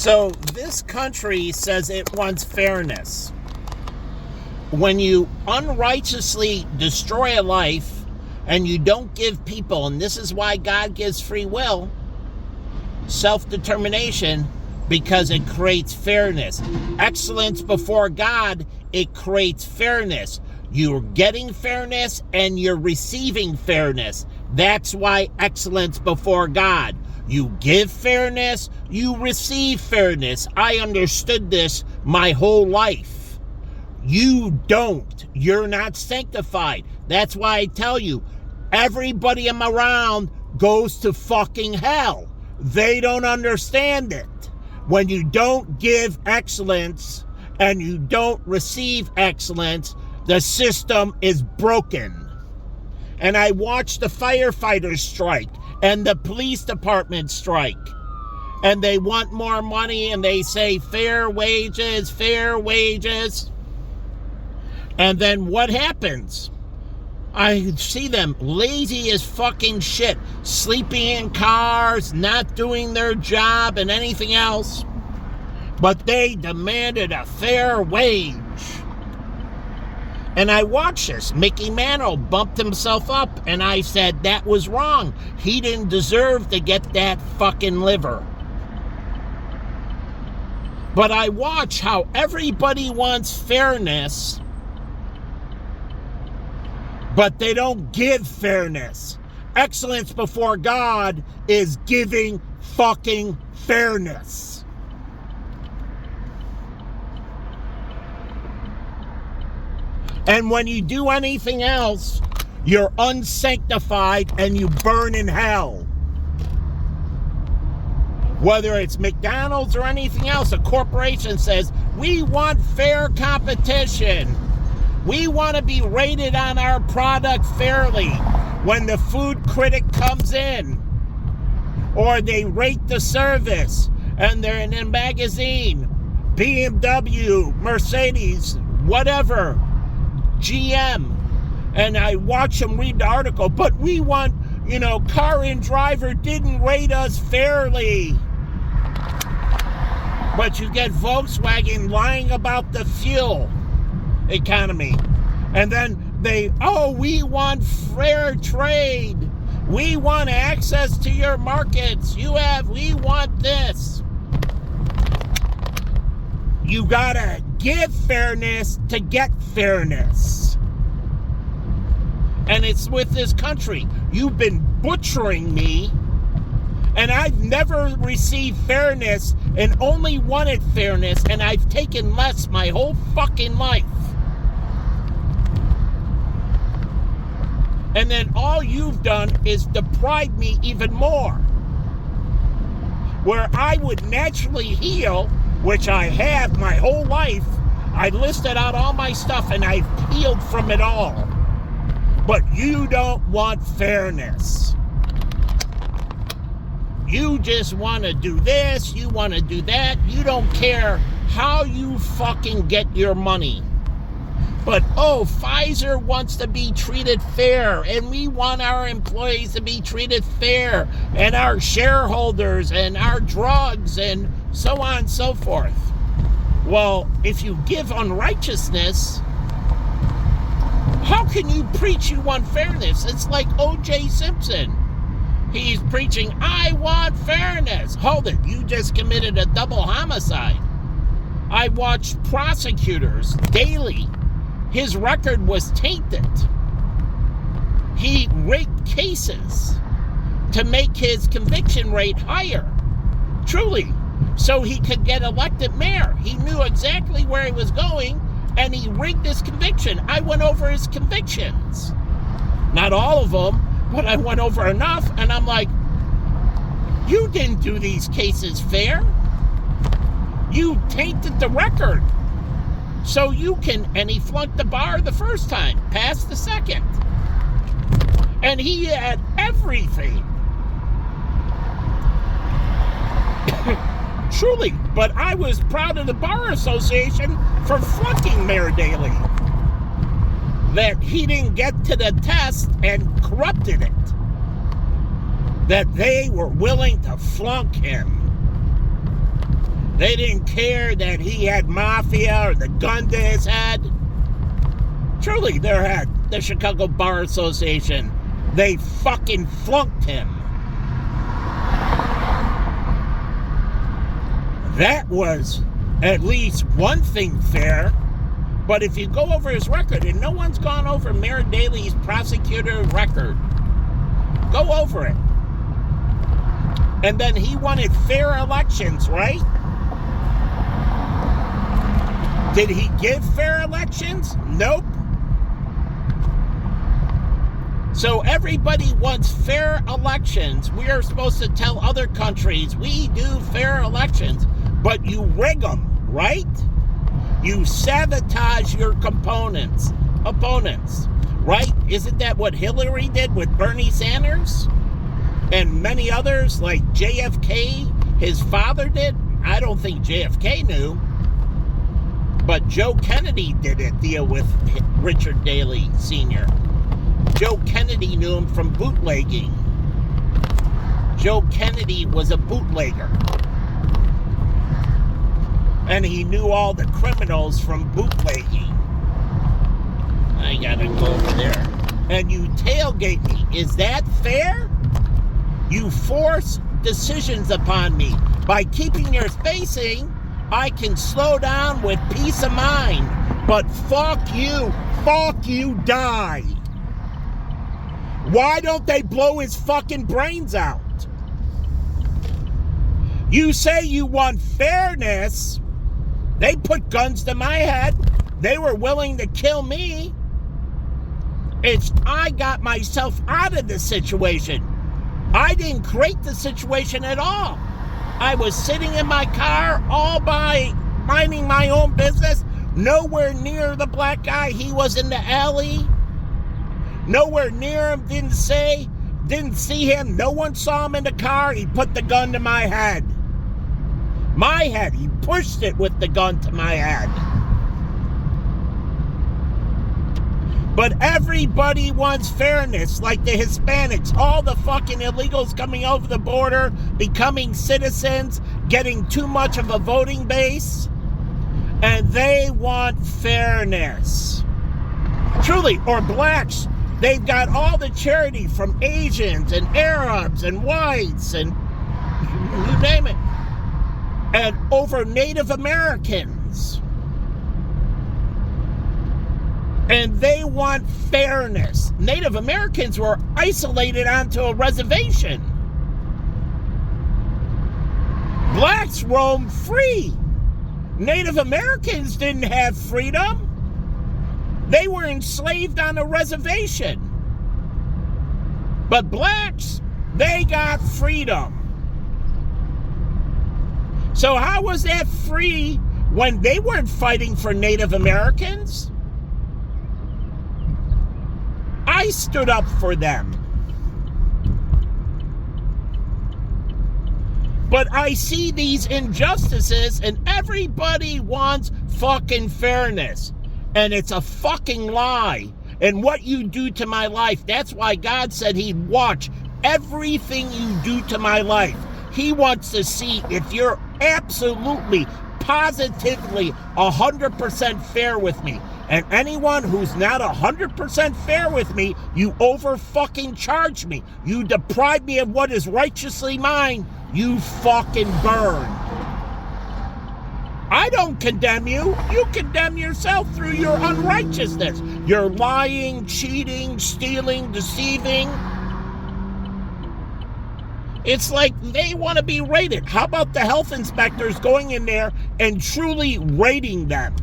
So this country says it wants fairness. When you unrighteously destroy a life and you don't give people, and this is why God gives free will, self-determination, because it creates fairness. Excellence before God, it creates fairness. You're getting fairness and you're receiving fairness. That's why excellence before God. You give fairness, you receive fairness. I understood this my whole life. You don't. You're not sanctified. That's why I tell you, everybody I'm around goes to fucking hell. They don't understand it. When you don't give excellence and you don't receive excellence, the system is broken. And I watched the firefighters strike and the police department strike. And they want more money and they say fair wages, fair wages. And then what happens? I see them lazy as fucking shit, sleeping in cars, not doing their job and anything else. But they demanded a fair wage. And I watched this. Mickey Mantle bumped himself up, and I said that was wrong. He didn't deserve to get that fucking liver. But I watch how everybody wants fairness, but they don't give fairness. Excellence before God is giving fucking fairness. And when you do anything else, you're unsanctified and you burn in hell. Whether it's McDonald's or anything else, a corporation says, we want fair competition. We want to be rated on our product fairly. When the food critic comes in, or they rate the service, and they're in a magazine, BMW, Mercedes, whatever, GM, and I watch them read the article, but we want, car and driver didn't rate us fairly. But you get Volkswagen lying about the fuel economy. And then we want fair trade. We want access to your markets. We want this. You gotta give fairness to get fairness. And it's with this country. You've been butchering me, and I've never received fairness and only wanted fairness, and I've taken less my whole fucking life. And then all you've done is deprive me even more. Where I would naturally heal, which I have my whole life. I listed out all my stuff and I've healed from it all. But you don't want fairness. You just want to do this, you want to do that. You don't care how you fucking get your money. But, Pfizer wants to be treated fair, and we want our employees to be treated fair, and our shareholders, and our drugs, and so on and so forth. Well, if you give unrighteousness, how can you preach you want fairness? It's like O.J. Simpson. He's preaching, I want fairness. Hold it, you just committed a double homicide. I watched prosecutors daily. His record was tainted. He rigged cases to make his conviction rate higher. Truly. So he could get elected mayor. He knew exactly where he was going, and he rigged his conviction. I went over his convictions. Not all of them, but I went over enough, and I'm like, you didn't do these cases fair. You tainted the record. So you can, and he flunked the bar the first time, passed the second. And he had everything. Truly, but I was proud of the Bar Association for flunking Mayor Daley. That he didn't get to the test and corrupted it. That they were willing to flunk him. They didn't care that he had mafia or the gun to his head. Truly, the Chicago Bar Association, they fucking flunked him. That was at least one thing fair. But if you go over his record, and no one's gone over Mayor Daley's prosecutor record, go over it. And then he wanted fair elections, right? Did he give fair elections? Nope. So everybody wants fair elections. We are supposed to tell other countries we do fair elections, but you rig them, right? You sabotage your opponents, right? Isn't that what Hillary did with Bernie Sanders? And many others, like JFK, his father did? I don't think JFK knew. But Joe Kennedy did a deal with Richard Daley Sr. Joe Kennedy knew him from bootlegging. Joe Kennedy was a bootlegger. And he knew all the criminals from bootlegging. I gotta go over there. And you tailgate me. Is that fair? You force decisions upon me. By keeping your spacing, I can slow down with peace of mind. But fuck you, die. Why don't they blow his fucking brains out? You say you want fairness. They put guns to my head. They were willing to kill me. I got myself out of the situation. I didn't create the situation at all. I was sitting in my car all by minding my own business. Nowhere near the black guy. He was in the alley. Nowhere near him. Didn't see him. No one saw him in the car. He put the gun to my head. My head. He pushed it with the gun to my head. But everybody wants fairness, like the Hispanics, all the fucking illegals coming over the border, becoming citizens, getting too much of a voting base, and they want fairness. Truly, or blacks, they've got all the charity from Asians and Arabs and whites and you name it, and over Native Americans. And they want fairness. Native Americans were isolated onto a reservation. Blacks roamed free. Native Americans didn't have freedom. They were enslaved on a reservation. But blacks, they got freedom. So how was that free when they weren't fighting for Native Americans? I stood up for them. But I see these injustices and everybody wants fucking fairness. And it's a fucking lie. And what you do to my life, that's why God said he'd watch everything you do to my life. He wants to see if you're absolutely, positively 100% fair with me. And anyone who's not 100% fair with me, you over fucking charge me. You deprive me of what is righteously mine. You fucking burn. I don't condemn you. You condemn yourself through your unrighteousness. You're lying, cheating, stealing, deceiving. It's like they want to be rated. How about the health inspectors going in there and truly rating them?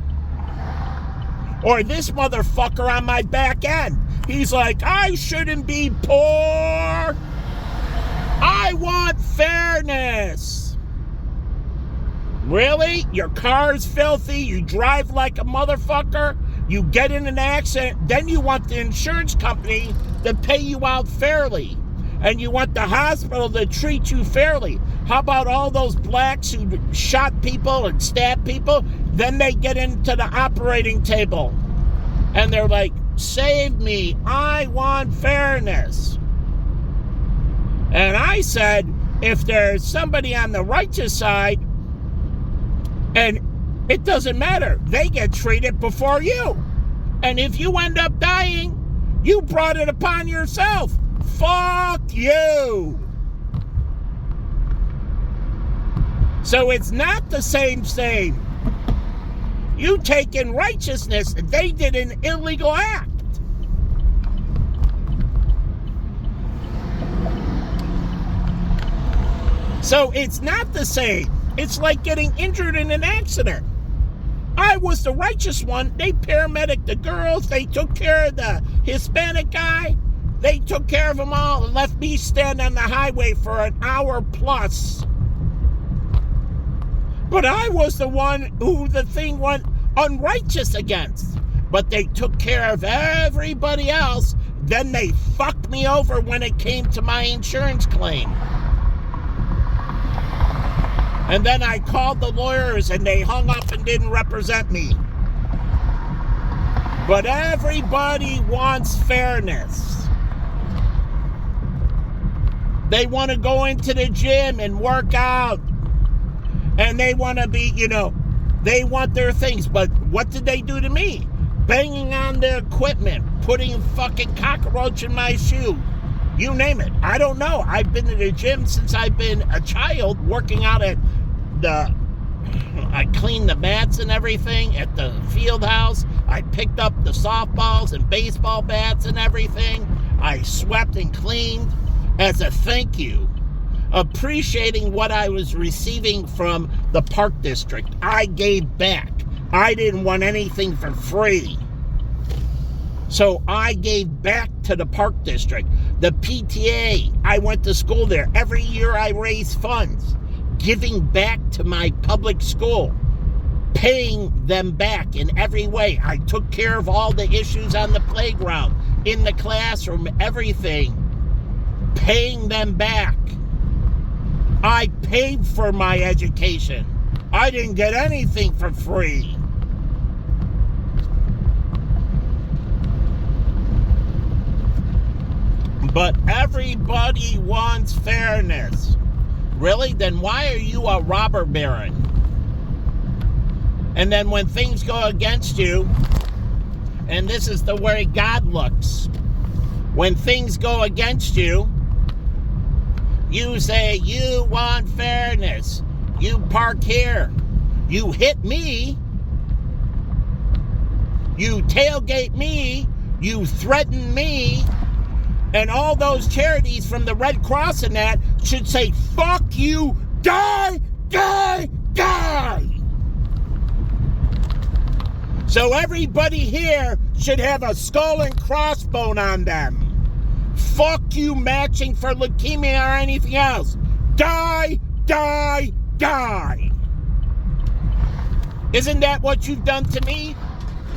Or this motherfucker on my back end. He's like, I shouldn't be poor. I want fairness. Really? Your car's filthy. You drive like a motherfucker. You get in an accident. Then you want the insurance company to pay you out fairly. And you want the hospital to treat you fairly. How about all those blacks who shot people and stabbed people? Then they get into the operating table. And they're like, save me. I want fairness. And I said, if there's somebody on the righteous side, And it doesn't matter. They get treated before you. And if you end up dying, you brought it upon yourself. Fuck you. So it's not the same. You take in righteousness, they did an illegal act. So it's not the same. It's like getting injured in an accident. I was the righteous one. They paramedic the girls. They took care of the Hispanic guy. They took care of them all and left me stand on the highway for an hour plus. But I was the one who the thing went unrighteous against. But they took care of everybody else. Then they fucked me over when it came to my insurance claim. And then I called the lawyers and they hung up and didn't represent me. But everybody wants fairness. They want to go into the gym and work out. And they want to be, they want their things. But what did they do to me? Banging on the equipment, putting a fucking cockroach in my shoe. You name it. I don't know. I've been to the gym since I've been a child, working out at I cleaned the mats and everything at the field house. I picked up the softballs and baseball bats and everything. I swept and cleaned as a thank you, appreciating what I was receiving from the park district. I gave back. I didn't want anything for free. So I gave back to the park district. The PTA, I went to school there. Every year I raised funds, giving back to my public school, paying them back in every way. I took care of all the issues on the playground, in the classroom, everything, paying them back. I paid for my education. I didn't get anything for free. But everybody wants fairness. Really? Then why are you a robber baron? And then when things go against you, and this is the way God looks, when things go against you, you say, you want fairness. You park here. You hit me. You tailgate me. You threaten me. And all those charities from the Red Cross and that should say, fuck you, die, die, die. So everybody here should have a skull and crossbone on them. Fuck you matching for leukemia or anything else. Die, die, die. Isn't that what you've done to me?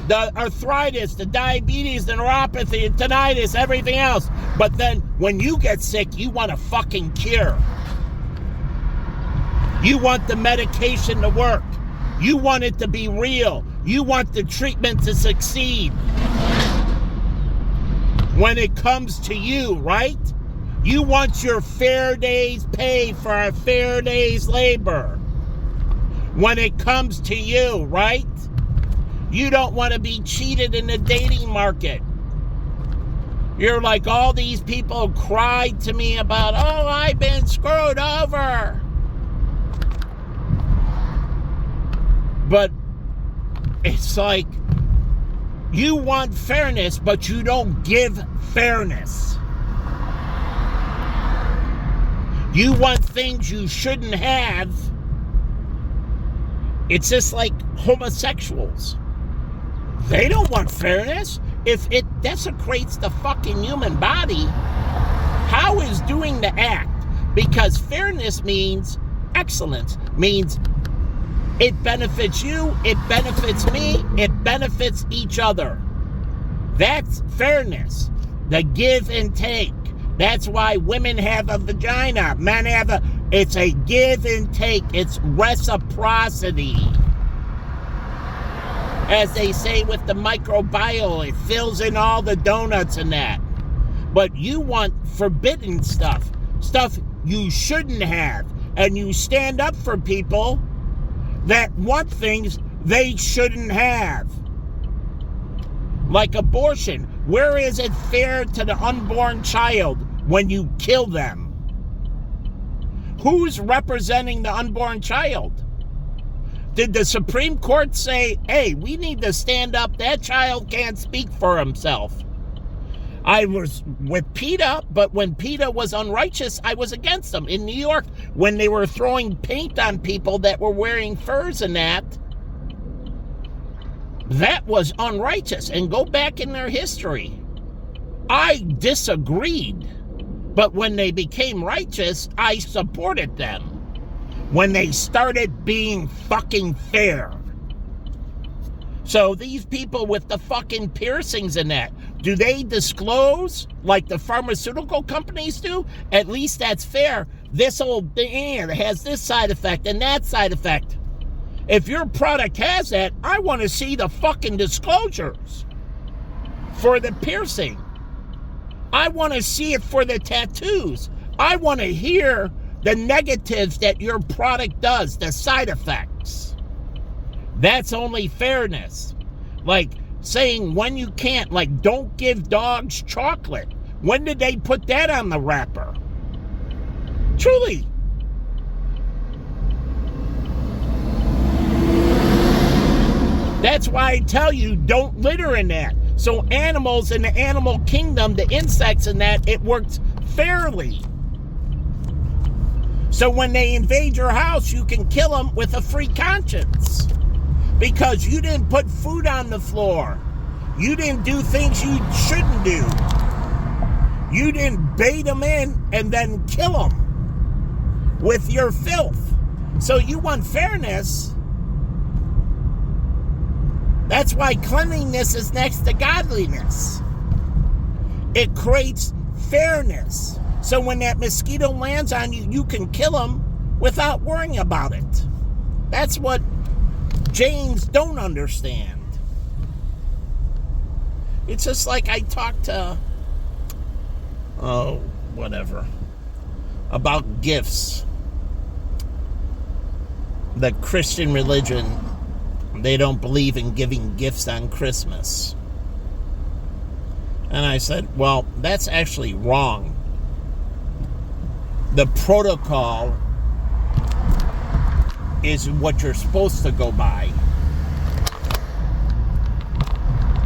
The arthritis, the diabetes, the neuropathy, the tinnitus, everything else. But then when you get sick, you want a fucking cure. You want the medication to work. You want it to be real. You want the treatment to succeed. When it comes to you, right? You want your fair day's pay for a fair day's labor. When it comes to you, right? You don't want to be cheated in the dating market. You're like, all these people cried to me about, oh, I've been screwed over. But it's like, you want fairness, but you don't give fairness. You want things you shouldn't have. It's just like homosexuals. They don't want fairness. If it desecrates the fucking human body, how is doing the act? Because fairness means excellence, means it benefits you, it benefits me, it benefits each other. That's fairness, the give and take. That's why women have a vagina, men have a... It's a give and take. It's reciprocity. As they say with the microbiome, it fills in all the donuts and that. But you want forbidden stuff, stuff you shouldn't have, and you stand up for people that want things they shouldn't have. Like abortion. Where is it fair to the unborn child when you kill them? Who's representing the unborn child? Did the Supreme Court say, hey, we need to stand up, that child can't speak for himself? I was with PETA, but when PETA was unrighteous, I was against them. In New York, when they were throwing paint on people that were wearing furs and that was unrighteous. And go back in their history. I disagreed. But when they became righteous, I supported them. When they started being fucking fair. So these people with the fucking piercings and that, do they disclose like the pharmaceutical companies do? At least that's fair. This old thing has this side effect and that side effect. If your product has that, I want to see the fucking disclosures for the piercing. I want to see it for the tattoos. I want to hear the negatives that your product does, the side effects. That's only fairness. Like saying when you can't, like don't give dogs chocolate. When did they put that on the wrapper? Truly. That's why I tell you, don't litter in that. So animals in the animal kingdom, the insects in that, it works fairly. So when they invade your house, you can kill them with a free conscience. Because you didn't put food on the floor. You didn't do things you shouldn't do. You didn't bait them in and then kill them with your filth. So you want fairness. That's why cleanliness is next to godliness. It creates fairness. So when that mosquito lands on you, you can kill them without worrying about it. That's what James don't understand. It's just like I talked to, about gifts. The Christian religion, they don't believe in giving gifts on Christmas. And I said, well, that's actually wrong. The protocol is what you're supposed to go by.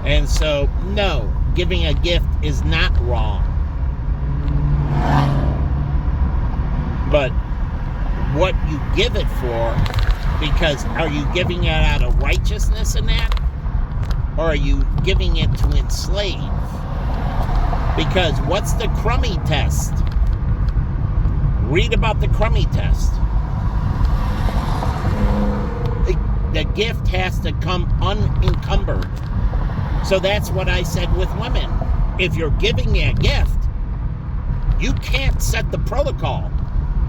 And so, no, giving a gift is not wrong. But what you give it for, because are you giving it out of righteousness in that? Or are you giving it to enslave? Because what's the crummy test? Read about the crummy test. The gift has to come unencumbered. So that's what I said with women. If you're giving me a gift, you can't set the protocol.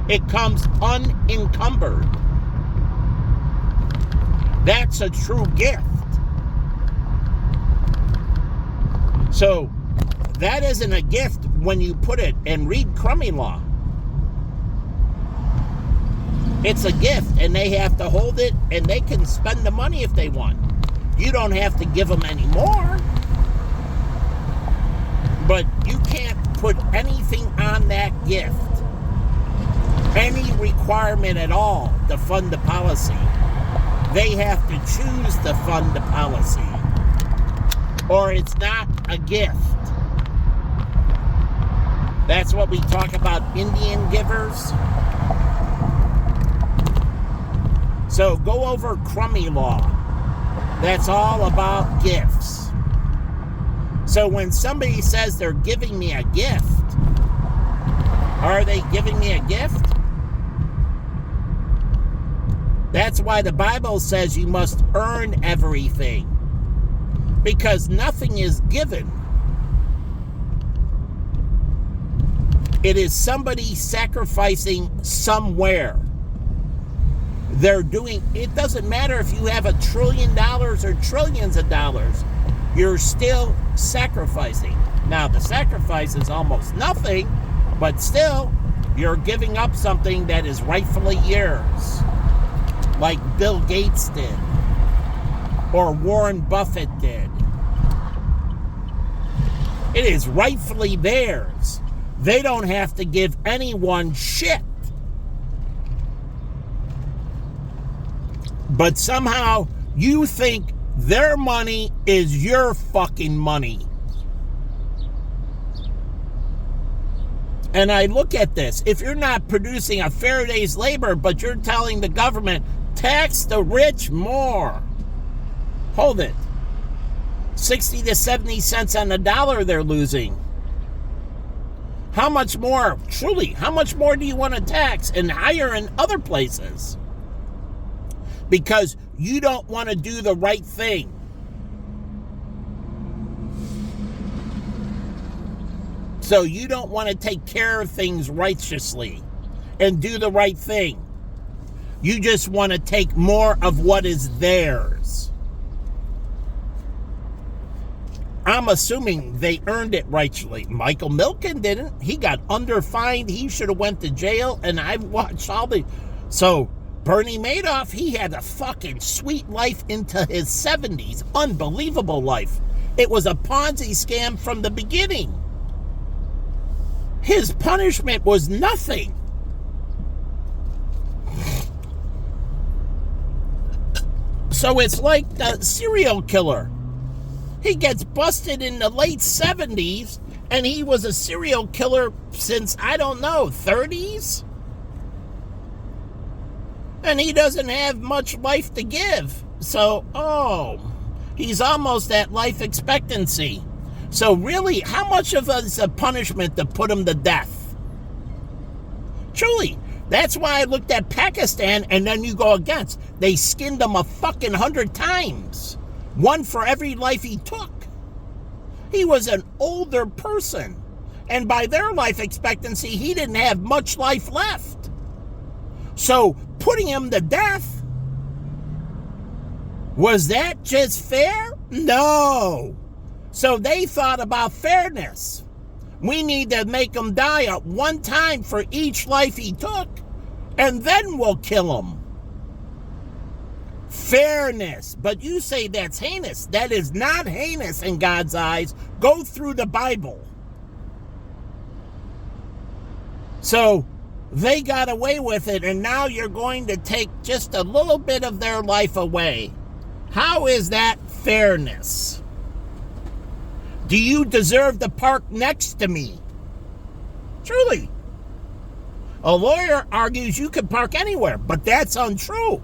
It comes unencumbered. That's a true gift. So that isn't a gift when you put it and read crummy law. It's a gift and they have to hold it and they can spend the money if they want. You don't have to give them any more. But you can't put anything on that gift. Any requirement at all to fund the policy. They have to choose to fund the policy. Or it's not a gift. That's what we talk about Indian givers. So go over crummy law. That's all about gifts. So when somebody says they're giving me a gift, are they giving me a gift? That's why the Bible says you must earn everything. Because nothing is given. It is somebody sacrificing somewhere. They're doing, it doesn't matter if you have $1 trillion or trillions of dollars. You're still sacrificing. Now, the sacrifice is almost nothing, but still, you're giving up something that is rightfully yours. like Bill Gates did or Warren Buffett did. It is rightfully theirs. They don't have to give anyone shit. But somehow you think their money is your fucking money. And I look at this. If you're not producing a fair day's labor, but you're telling the government, tax the rich more. Hold it. 60 to 70 cents on the dollar they're losing. How much more, truly, how much more do you want to tax and hire in other places? Because you don't want to do the right thing. So you don't want to take care of things righteously and do the right thing. You just want to take more of what is theirs. I'm assuming they earned it rightfully. Michael Milken didn't. He got underfined. He should have went to jail. And I've watched all the... So Bernie Madoff, he had a fucking sweet life into his 70s. Unbelievable life. It was a Ponzi scam from the beginning. His punishment was nothing. So it's like the serial killer. He gets busted in the late 70s, and he was a serial killer since, I don't know, 30s? And he doesn't have much life to give. So, he's almost at life expectancy. So really, how much of it is a punishment to put him to death? Truly, that's why I looked at Pakistan, and then you go against. They skinned him a fucking 100 times. One for every life he took. He was an older person. And by their life expectancy, he didn't have much life left. So putting him to death, was that just fair? No. So they thought about fairness. We need to make him die at one time for each life he took, and then we'll kill him. Fairness. But you say that's heinous. That is not heinous in God's eyes. Go through the Bible. So they got away with it, and now you're going to take just a little bit of their life away. How is that fairness? Do you deserve to park next to me? Truly. A lawyer argues you can park anywhere, but that's untrue.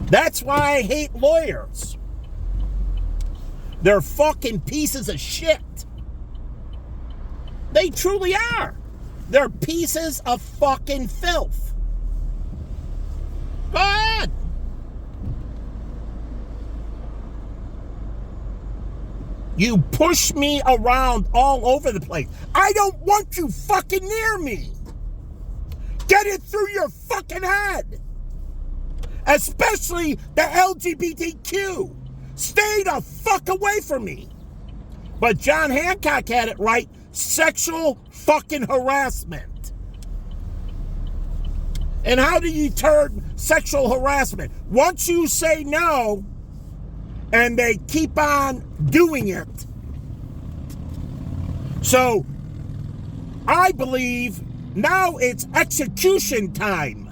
That's why I hate lawyers. They're fucking pieces of shit. They truly are. They're pieces of fucking filth. Go ahead. You push me around all over the place. I don't want you fucking near me. Get it through your fucking head. Especially the LGBTQ. Stay the fuck away from me. But John Hancock had it right. Sexual fucking harassment. And how do you turn sexual harassment? Once you say no, and they keep on doing it. So, I believe now it's execution time.